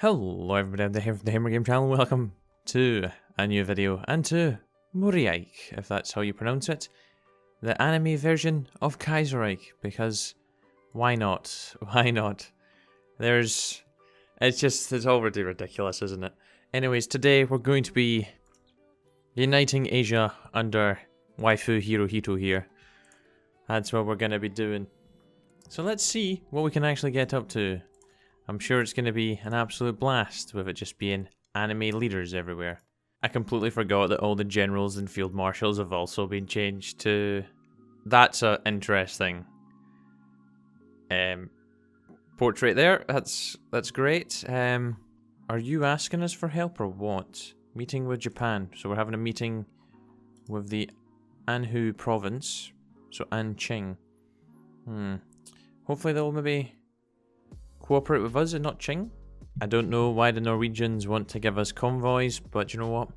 Hello everybody, I'm here from the Hammer Game channel. Welcome to a new video and to Moereich, if that's how you pronounce it. The anime version of Kaiserreich, because why not? Why not? It's already ridiculous, isn't it? Anyways, today we're going to be uniting Asia under Waifu Hirohito here. That's what we're going to be doing. So let's see what we can actually get up to. I'm sure it's going to be an absolute blast with it just being anime leaders everywhere. I completely forgot that all the generals and field marshals have also been changed to... That's an interesting portrait there. That's great. Are you asking us for help or what? Meeting with Japan. So we're having a meeting with the Anhui province. So Anqing. Hopefully they'll maybe cooperate with us and not Qing. I don't know why the Norwegians want to give us convoys, but you know what?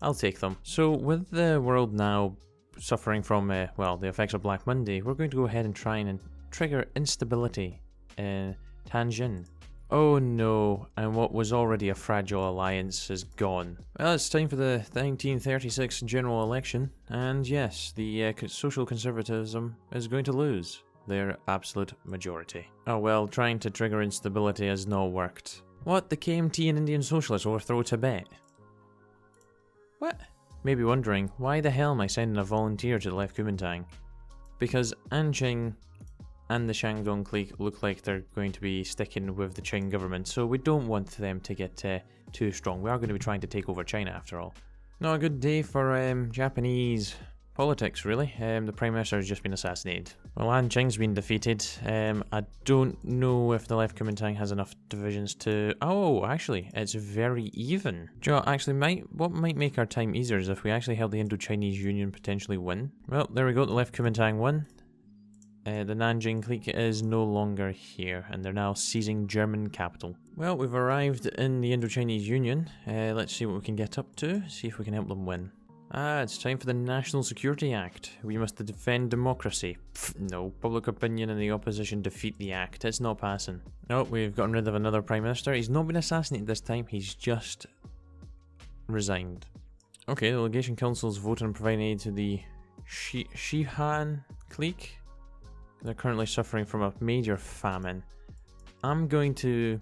I'll take them. So with the world now suffering from, the effects of Black Monday, we're going to go ahead and try and trigger instability in Tianjin. Oh no, and what was already a fragile alliance is gone. Well, it's time for the 1936 general election, and yes, the social conservatism is going to lose their absolute majority. Oh well, trying to trigger instability has not worked. What? The KMT and Indian Socialists overthrow Tibet? What? Maybe wondering, why the hell am I sending a volunteer to the left Kuomintang? Because Anqing and the Shandong clique look like they're going to be sticking with the Qing government, so we don't want them to get too strong. We are going to be trying to take over China after all. Not a good day for Japanese politics, really. The Prime Minister has just been assassinated. Well, Anqing's been defeated. I don't know if the left Kuomintang has enough divisions to... Oh, actually, it's very even. Do you know what, actually, what might make our time easier is if we actually help the Indo-Chinese Union potentially win. Well, there we go, the left Kuomintang won. The Nanjing clique is no longer here, and they're now seizing German capital. Well, we've arrived in the Indo-Chinese Union. Let's see what we can get up to, see if we can help them win. It's time for the National Security Act. We must defend democracy. No, public opinion and the opposition defeat the act. It's not passing. No, we've gotten rid of another Prime Minister. He's not been assassinated this time, he's just resigned. Okay, the Legation Council's voted on providing aid to the Shihan clique. They're currently suffering from a major famine. I'm going to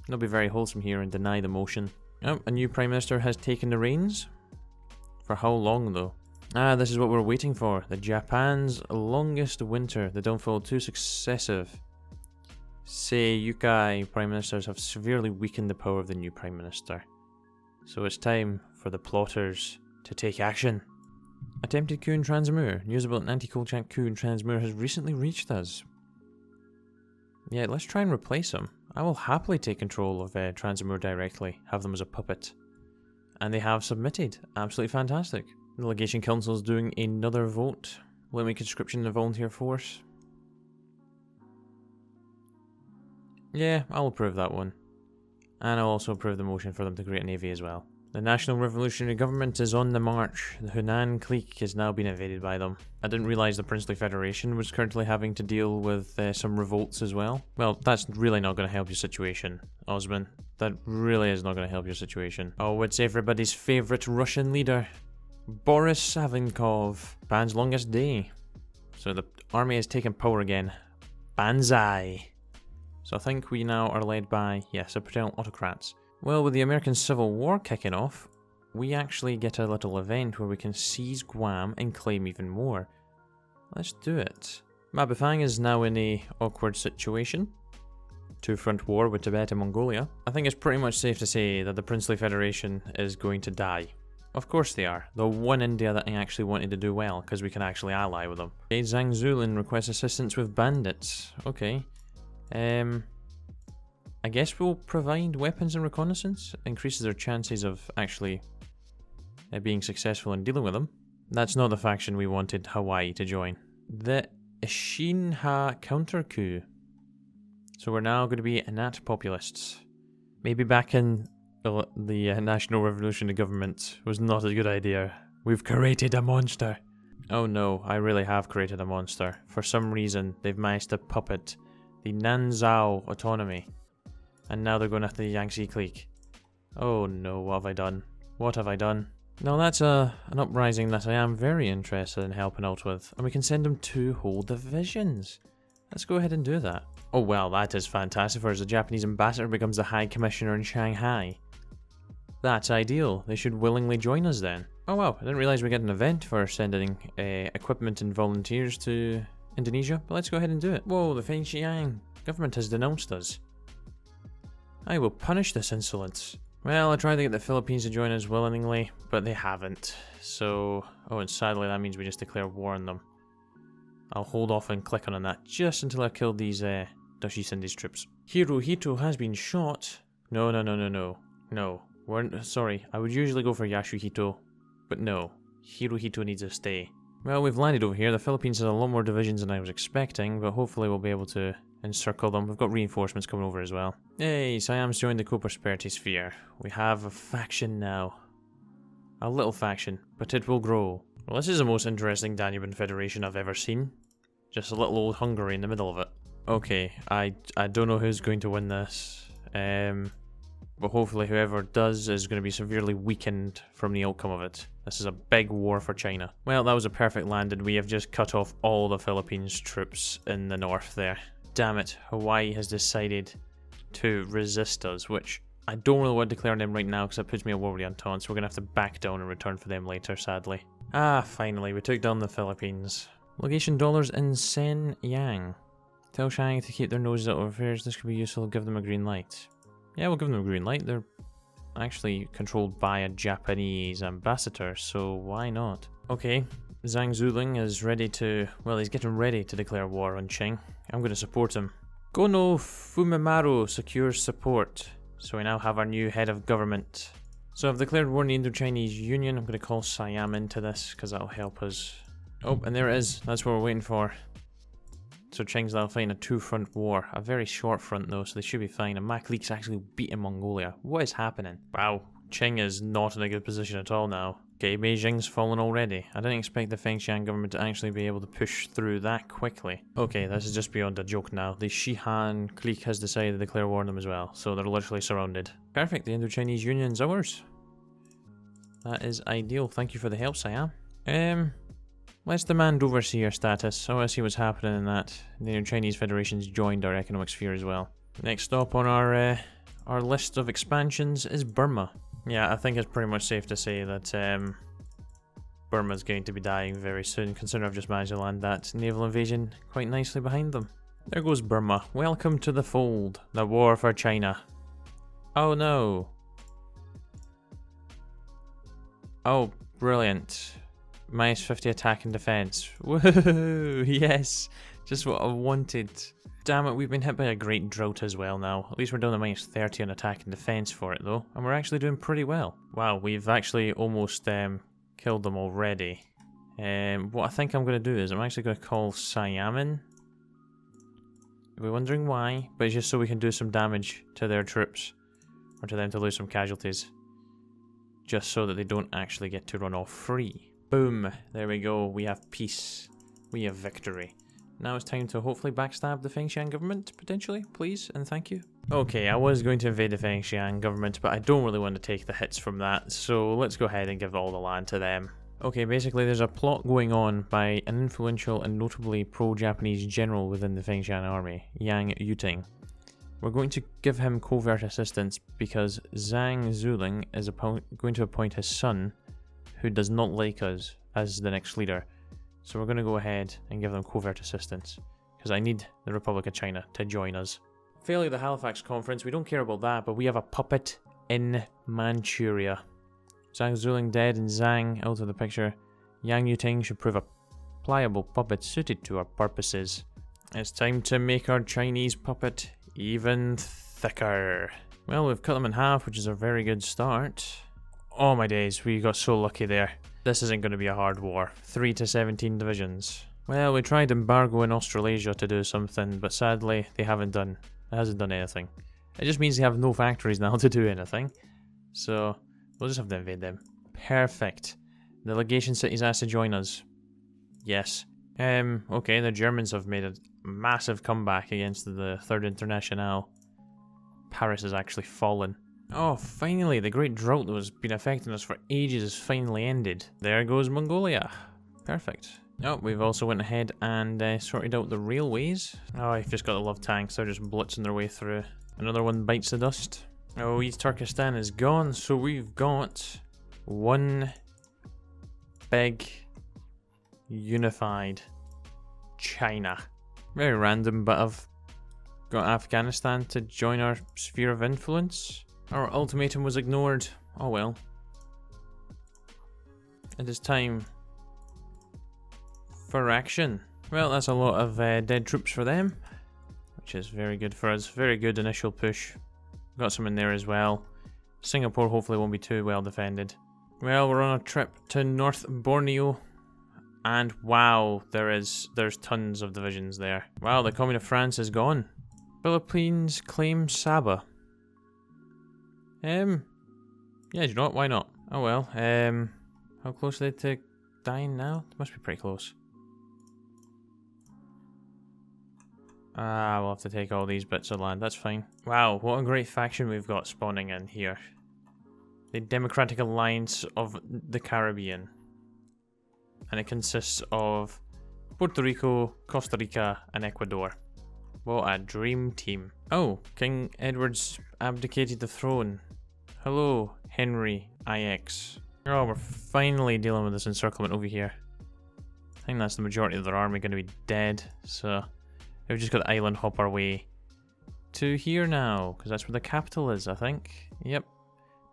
not be very wholesome here and deny the motion. Oh, a new Prime Minister has taken the reins. For how long though? This is what we're waiting for. The Japan's longest winter. The downfall of two successive Seiyukai Prime Ministers have severely weakened the power of the new Prime Minister. So it's time for the plotters to take action. Attempted coup in Transmur. News about an anti-Kolchak coup in Transmur has recently reached us. Yeah, let's try and replace him. I will happily take control of Transmur directly. Have them as a puppet. And they have submitted. Absolutely fantastic. The Legation Council is doing another vote. Will it make conscription in the volunteer force? Yeah, I'll approve that one. And I'll also approve the motion for them to create a navy as well. The National Revolutionary Government is on the march. The Hunan clique has now been invaded by them. I didn't realise the Princely Federation was currently having to deal with some revolts as well. Well, that's really not going to help your situation, Osman. That really is not going to help your situation. Oh, it's everybody's favourite Russian leader, Boris Savinkov. Ban's longest day. So the army has taken power again. Banzai. So I think we now are led by, yes, a paternal autocrats. Well, with the American Civil War kicking off, we actually get a little event where we can seize Guam and claim even more. Let's do it. Mabifang is now in a awkward situation. Two-front war with Tibet and Mongolia. I think it's pretty much safe to say that the Princely Federation is going to die. Of course they are. The one India that I actually wanted to do well, because we can actually ally with them. Okay, Zhang Zulin requests assistance with bandits. Okay. I guess we'll provide weapons and reconnaissance. Increases their chances of actually being successful in dealing with them. That's not the faction we wanted Hawaii to join. The Shinha counter coup. So we're now going to be Nat populists. Maybe back in the National Revolutionary Government was not a good idea. We've created a monster. Oh no, I really have created a monster. For some reason, they've managed to puppet the Nanzhao autonomy. And now they're going after the Yangtze clique. Oh no, what have I done? What have I done? Now that's an uprising that I am very interested in helping out with. And we can send them 2 whole divisions. Let's go ahead and do that. Oh well, that is fantastic for us. The Japanese ambassador becomes the High Commissioner in Shanghai. That's ideal. They should willingly join us then. Oh wow, I didn't realise we get an event for sending equipment and volunteers to Indonesia, but let's go ahead and do it. Whoa, the Fengxiang government has denounced us. I will punish this insolence. Well, I tried to get the Philippines to join us willingly, but they haven't. So, oh, and sadly that means we just declare war on them. I'll hold off and click on that just until I've killed these Dutch East Indies troops. Hirohito has been shot. No. No, sorry, I would usually go for Yasuhito, but no. Hirohito needs to stay. Well, we've landed over here. The Philippines has a lot more divisions than I was expecting, but hopefully we'll be able to encircle them. We've got reinforcements coming over as well. Hey, Siam's joined the Co-Prosperity Sphere. We have a faction now. A little faction, but it will grow. Well, this is the most interesting Danuban Federation I've ever seen. Just a little old Hungary in the middle of it. Okay, I don't know who's going to win this. But hopefully whoever does is going to be severely weakened from the outcome of it. This is a big war for China. Well, that was a perfect landing. We have just cut off all the Philippines troops in the north there. Damn it, Hawaii has decided to resist us, which I don't really want to declare them right now because that puts me at war with the Entente, so we're going to have to back down and return for them later, sadly. Ah, finally, we took down the Philippines. Location dollars in Shenyang. Tell Shanghai to keep their noses out of affairs. This could be useful. Give them a green light. Yeah, we'll give them a green light. They're actually controlled by a Japanese ambassador, so why not? Okay, Zhang Zuling is ready to... well, he's getting ready to declare war on Qing. I'm going to support him. Gono Fumemaru secures support. So we now have our new head of government. So I've declared war on the Indo-Chinese Union. I'm going to call Siam into this, because that'll help us. Oh, and there it is. That's what we're waiting for. So Qing's now fighting a 2-front war. A very short front though, so they should be fine. And Maklik's actually beating Mongolia. What is happening? Wow, Qing is not in a good position at all now. Okay, Beijing's fallen already. I didn't expect the Fengxiang government to actually be able to push through that quickly. Okay, this is just beyond a joke now. The Shihan clique has decided to declare war on them as well, so they're literally surrounded. Perfect, the Indo-Chinese Union's ours. That is ideal. Thank you for the help, Siam. Let's demand overseer status. I want to see what's happening in that. The Chinese Federation's joined our economic sphere as well. Next stop on our list of expansions is Burma. Yeah, I think it's pretty much safe to say that Burma's going to be dying very soon, considering I've just managed to land that naval invasion quite nicely behind them. There goes Burma. Welcome to the fold. The war for China. Oh no. Oh, brilliant. Minus 50 attack and defense. Woohoo! Yes! Just what I wanted. Damn it, we've been hit by a great drought as well now. At least we're down to minus 30 on attack and defense for it though. And we're actually doing pretty well. Wow, we've actually almost killed them already. What I think I'm going to do is I'm actually going to call Siam in. You'll be wondering why, but it's just so we can do some damage to their troops. Or to them to lose some casualties. Just so that they don't actually get to run off free. Boom, there we go, we have peace, we have victory. Now it's time to hopefully backstab the Fengxiang government, potentially, please, and thank you. Okay, I was going to invade the Fengxiang government, but I don't really want to take the hits from that, so let's go ahead and give all the land to them. Okay, basically there's a plot going on by an influential and notably pro-Japanese general within the Fengxiang army, Yang Yuting. We're going to give him covert assistance because Zhang Zuling is going to appoint his son, who does not like us, as the next leader. So we're going to go ahead and give them covert assistance, because I need the Republic of China to join us. Failure of the Halifax Conference, we don't care about that, but we have a puppet in Manchuria. Zhang Zuling dead and Zhang out of the picture. Yang Yuting should prove a pliable puppet suited to our purposes. It's time to make our Chinese puppet even thicker. Well, we've cut them in half, which is a very good start. Oh my days, we got so lucky there. This isn't going to be a hard war. 3 to 17 divisions. Well, we tried embargo in Australasia to do something, but sadly, it hasn't done anything. It just means they have no factories now to do anything. So, we'll just have to invade them. Perfect. The legation city's asked to join us. Yes. Okay, the Germans have made a massive comeback against the Third Internationale. Paris has actually fallen. Oh, finally, the great drought that was been affecting us for ages has finally ended. There goes Mongolia. Perfect. Oh, we've also went ahead and sorted out the railways. Oh, I've just got the love tanks. They're just blitzing their way through. Another one bites the dust. Oh, East Turkestan is gone, so we've got one big unified China. Very random, but I've got Afghanistan to join our sphere of influence. Our ultimatum was ignored. Oh well. It is time for action. Well, that's a lot of dead troops for them, which is very good for us. Very good initial push. Got some in there as well. Singapore hopefully won't be too well defended. Well, we're on a trip to North Borneo, and wow, there's tons of divisions there. Wow, the Commune of France is gone. Philippines claim Sabah. Yeah, do you know what? Why not? Oh well. How close are they to dying now? They must be pretty close. We'll have to take all these bits of land. That's fine. Wow, what a great faction we've got spawning in here. The Democratic Alliance of the Caribbean. And it consists of Puerto Rico, Costa Rica, and Ecuador. What a dream team. Oh, King Edward's abdicated the throne. Hello, Henry IX. Oh, we're finally dealing with this encirclement over here. I think that's the majority of their army going to be dead, so we've just got to island hop our way to here now, because that's where the capital is, I think. Yep.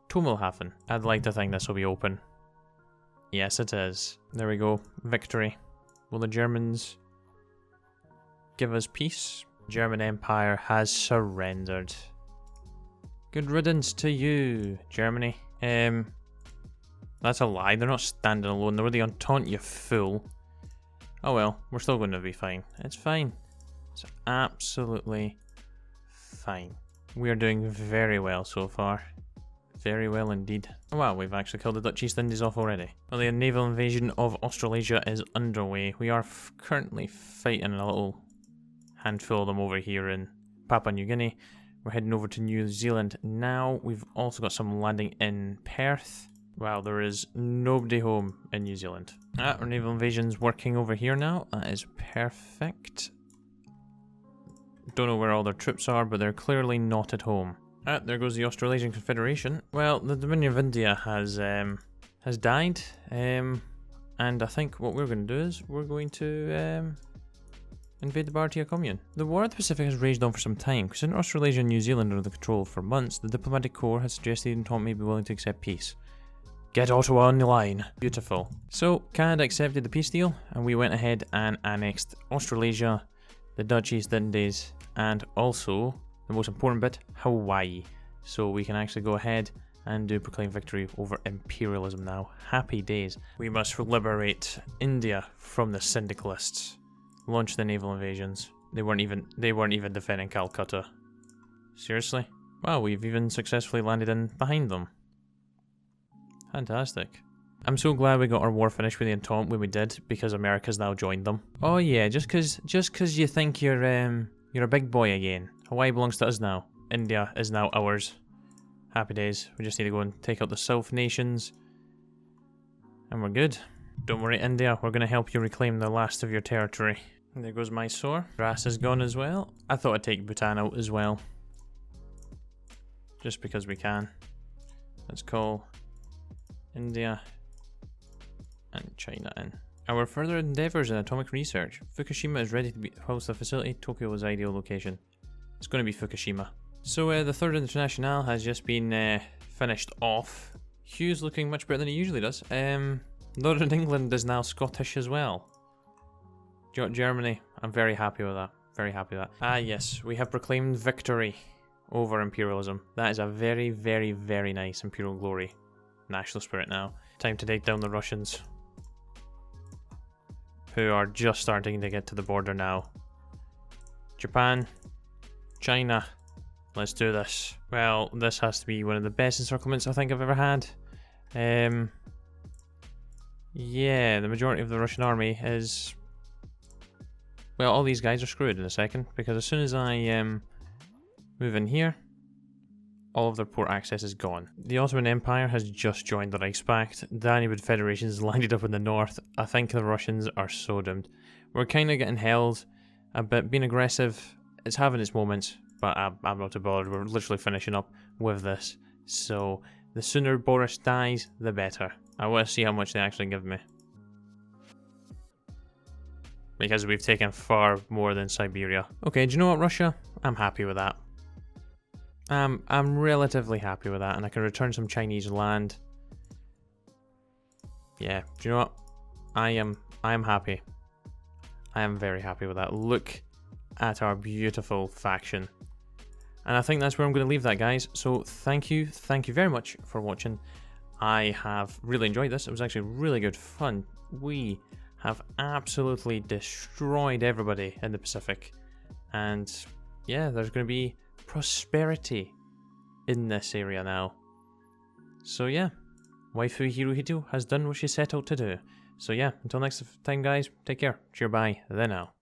Tomelhafen. I'd like to think this will be open. Yes, it is. There we go. Victory. Will the Germans give us peace? German Empire has surrendered. Good riddance to you, Germany. That's a lie. They're not standing alone. They were the Entente, you fool. Oh well, we're still going to be fine. It's fine. It's absolutely fine. We are doing very well so far. Very well indeed. Oh wow, we've actually killed the Dutch East Indies off already. Well, the naval invasion of Australasia is underway. We are currently fighting a little handful of them over here in Papua New Guinea. We're heading over to New Zealand now. We've also got some landing in Perth. Wow, there is nobody home in New Zealand. Our naval invasion's working over here now. That is perfect. Don't know where all their troops are, but they're clearly not at home. There goes the Australasian Confederation. Well, the Dominion of India has died. And I think what we're going to do is we're going to invade the Bharatiya Commune. The War of the Pacific has raged on for some time. Considering Australasia and New Zealand are under control for months, the diplomatic corps has suggested the Entente may be willing to accept peace. Get Ottawa on the line. Beautiful. So, Canada accepted the peace deal, and we went ahead and annexed Australasia, the Dutch East Indies, and also, the most important bit, Hawaii. So we can actually go ahead and do proclaim victory over imperialism now. Happy days. We must liberate India from the syndicalists. Launch the naval invasions. They weren't even defending Calcutta. Seriously? Wow, we've even successfully landed in behind them. Fantastic. I'm so glad we got our war finished with the Entente when we did, because America's now joined them. Oh yeah, just cause you think you're a big boy again. Hawaii belongs to us now. India is now ours. Happy days. We just need to go and take out the South nations. And we're good. Don't worry, India, we're going to help you reclaim the last of your territory. And there goes Mysore. Grass is gone as well. I thought I'd take Bhutan out as well. Just because we can. Let's call India and China in. Our further endeavours in atomic research. Fukushima is ready to host the facility. Tokyo is ideal location. It's going to be Fukushima. So the Third International has just been finished off. Hugh's looking much better than he usually does. Northern England is now Scottish as well. Germany, I'm very happy with that. Very happy with that. Ah yes, we have proclaimed victory over imperialism. That is a very, very, very nice imperial glory. National spirit now. Time to take down the Russians, who are just starting to get to the border now. Japan, China, let's do this. Well, this has to be one of the best encirclements I think I've ever had. Yeah, the majority of the Russian army is... Well, all these guys are screwed in a second, because as soon as I move in here, all of their port access is gone. The Ottoman Empire has just joined the Reichspakt. The Danube Federation's landed up in the north. I think the Russians are so doomed. We're kind of getting held a bit, being aggressive. It's having its moments, but I'm not too bothered. We're literally finishing up with this. So the sooner Boris dies, the better. I want to see how much they actually give me. Because we've taken far more than Siberia. Okay, do you know what, Russia? I'm happy with that. I'm relatively happy with that, and I can return some Chinese land. Yeah, do you know what? I am happy. I am very happy with that. Look at our beautiful faction. And I think that's where I'm going to leave that, guys. So thank you very much for watching. I have really enjoyed this. It was actually really good fun. We have absolutely destroyed everybody in the Pacific. And yeah, there's going to be prosperity in this area now. So yeah, Waifu Hirohito has done what she set out to do. So yeah, until next time, guys, take care. Cheer bye. Then now.